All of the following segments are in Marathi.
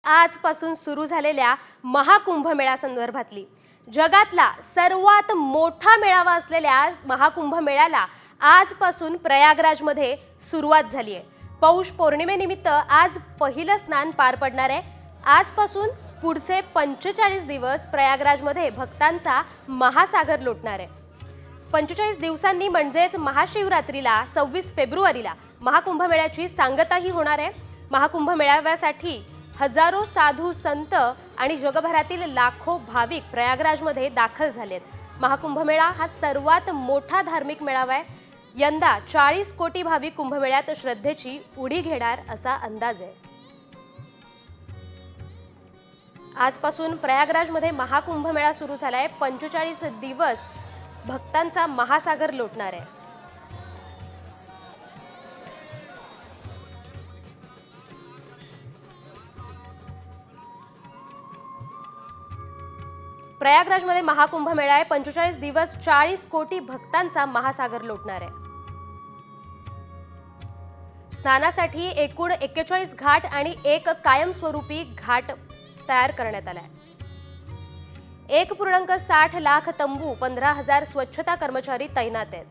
आजपासून सुरू झालेल्या महाकुंभमेळा संदर्भातली जगातला सर्वात मोठा मेळावा असलेल्या महाकुंभमेळ्याला आजपासून प्रयागराजमध्ये सुरुवात झाली आहे। पौष पौर्णिमेनिमित्त आज पहिलं स्नान पार पडणार आहे। आजपासून पुढचे 45 दिवस प्रयागराजमध्ये भक्तांचा महासागर लोटणार आहे। 45 दिवसांनी म्हणजेच महाशिवरात्रीला 26 फेब्रुवारीला महाकुंभमेळ्याची सांगताही होणार आहे। महाकुंभमेळ्यासाठी हजारो साधू संत आणि जगभरातील लाखो भाविक प्रयागराजमध्ये दाखल झालेत। महाकुंभमेळा हा सर्वात मोठा धार्मिक मेळावा आहे। यंदा 40 कोटी भाविक कुंभमेळ्यात श्रद्धेची उडी घेणार असा अंदाज आहे। आजपासून प्रयागराजमध्ये महाकुंभमेळा सुरू झालाय। 45 दिवस भक्तांचा महासागर लोटणार आहे। प्रयागराजमध्ये महाकुंभमेळा आहे। 45 दिवस 40 कोटी भक्तांचा महासागर लोटणार आहे। स्नानासाठी एकूण 41 घाट आणि एक कायमस्वरूपी घाट तयार करण्यात आलाय। 1.60 लाख तंबू, 15,000 स्वच्छता कर्मचारी तैनात आहेत।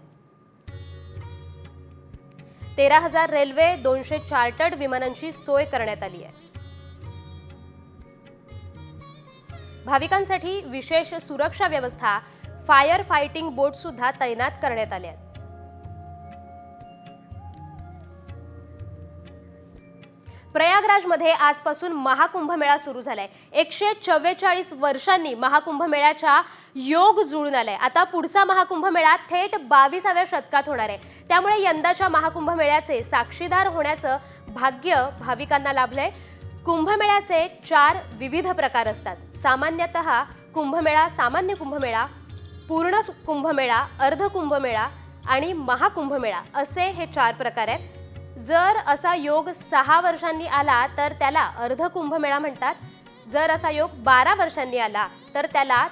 13,000 रेल्वे, 200 चार्टर्ड विमानांची सोय करण्यात आली आहे। भाविकांसाठी विशेष सुरक्षा व्यवस्था, फायर फायटिंग बोट सुद्धा तैनात करण्यात आले आहेत। प्रयागराजमध्ये आजपासून महाकुंभमेळा सुरू झालाय। 144 वर्षांनी महाकुंभमेळ्याचा योग जुळून आलाय। आता पुढचा महाकुंभमेळा थेट 22व्या शतकात होणार आहे। त्यामुळे यंदाच्या महाकुंभमेळ्याचे साक्षीदार होण्याचं भाग्य भाविकांना लाभलंय। कुंभमेळ्याचे 4 विविध प्रकार असतात। सामान्यतः कुंभमेळा, सामान्य कुंभमेळा, पूर्ण कुंभमेळा, अर्ध कुंभमेळा आणि महाकुंभमेळा असे हे 4 प्रकार आहेत। जर असा योग 6 वर्षांनी आला तर त्याला अर्ध कुंभमेळा म्हणतात। जर असा योग 12 वर्षांनी आला तर त्याला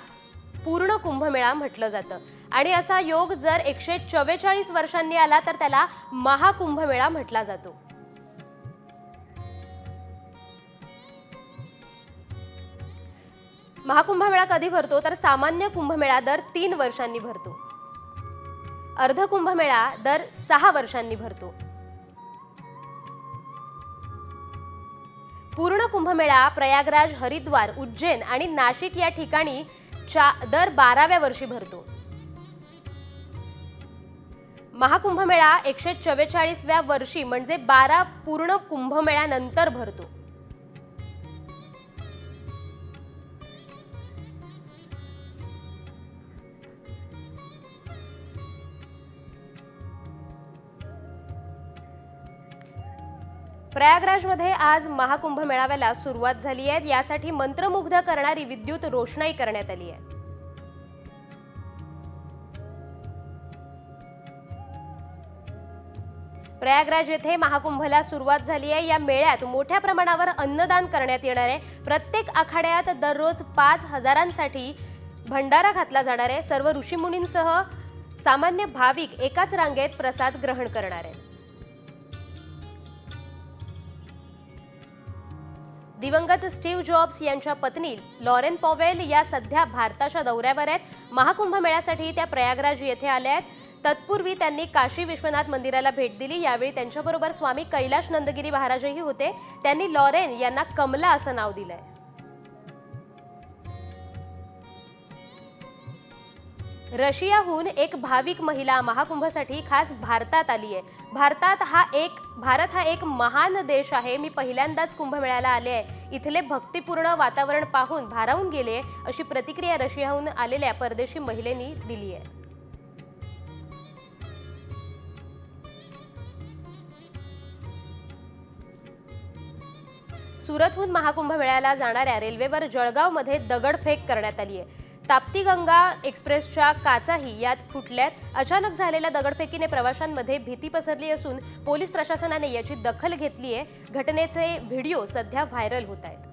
पूर्ण कुंभमेळा म्हटलं जातं। आणि असा योग जर 144 वर्षांनी आला तर त्याला महाकुंभमेळा म्हटला जातो। महाकुंभमेळा कधी भरतो तर सामान्य कुंभमेळा दर 3 वर्षांनी भरतो। अर्ध कुंभमेळा दर 6 वर्षांनी भरतो। पूर्ण कुंभमेळा प्रयागराज, हरिद्वार, उज्जैन आणि नाशिक या ठिकाणी दर 12व्या वर्षी भरतो। महाकुंभमेळा 144व्या वर्षी म्हणजे 12 पूर्ण कुंभमेळ्यानंतर भरतो। प्रयागराजमध्ये आज महाकुंभ मेळाव्याला सुरुवात झाली आहे। यासाठी मंत्रमुग्ध करणारी विद्युत रोषणाई करण्यात आली आहे। प्रयागराज येथे महाकुंभला सुरुवात झाली आहे। या मेळ्यात मोठ्या प्रमाणावर अन्नदान करण्यात येणार आहे। प्रत्येक आखाड्यात दररोज 5,000ांसाठी भंडारा घातला जाणार आहे। सर्व ऋषीमुनींसह सामान्य भाविक एकाच रांगेत प्रसाद ग्रहण करणार आहेत। दिवंगत स्टीव्ह जॉब्स यांच्या पत्नी लॉरेन पॉवेल या सध्या भारताच्या दौऱ्यावर आहेत। महाकुंभ मेळ्यासाठी त्या प्रयागराज येथे आल्या आहेत। तत्पूर्वी त्यांनी काशी विश्वनाथ मंदिराला भेट दिली। यावेळी त्यांच्याबरोबर स्वामी कैलाश नंदगिरी महाराजही होते। त्यांनी लॉरेन यांना कमला असं नाव दिलंय। रशियाहून एक भाविक महिला महाकुंभसाठी खास भारतात आली आहे। भारत हा एक महान देश आहे। मी पहिल्यांदाच कुंभमेळ्याला आले आहे। इथले भक्तिपूर्ण वातावरण पाहून भारावून गेले, अशी प्रतिक्रिया रशियाहून आलेल्या परदेशी महिलेनी दिली आहे। सुरतहून महाकुंभमेळ्याला जाणाऱ्या रेल्वेवर जळगावमध्ये दगडफेक करण्यात आली आहे। ताप्ती गंगा एक्सप्रेसच्या काचाही यात फुटल्यात। अचानक झालेल्या दगडफेकीने प्रवाशांमध्ये भीती पसरली असून पोलीस प्रशासनाने याची दखल घेतली आहे। घटनेचे व्हिडिओ सध्या व्हायरल होत आहेत।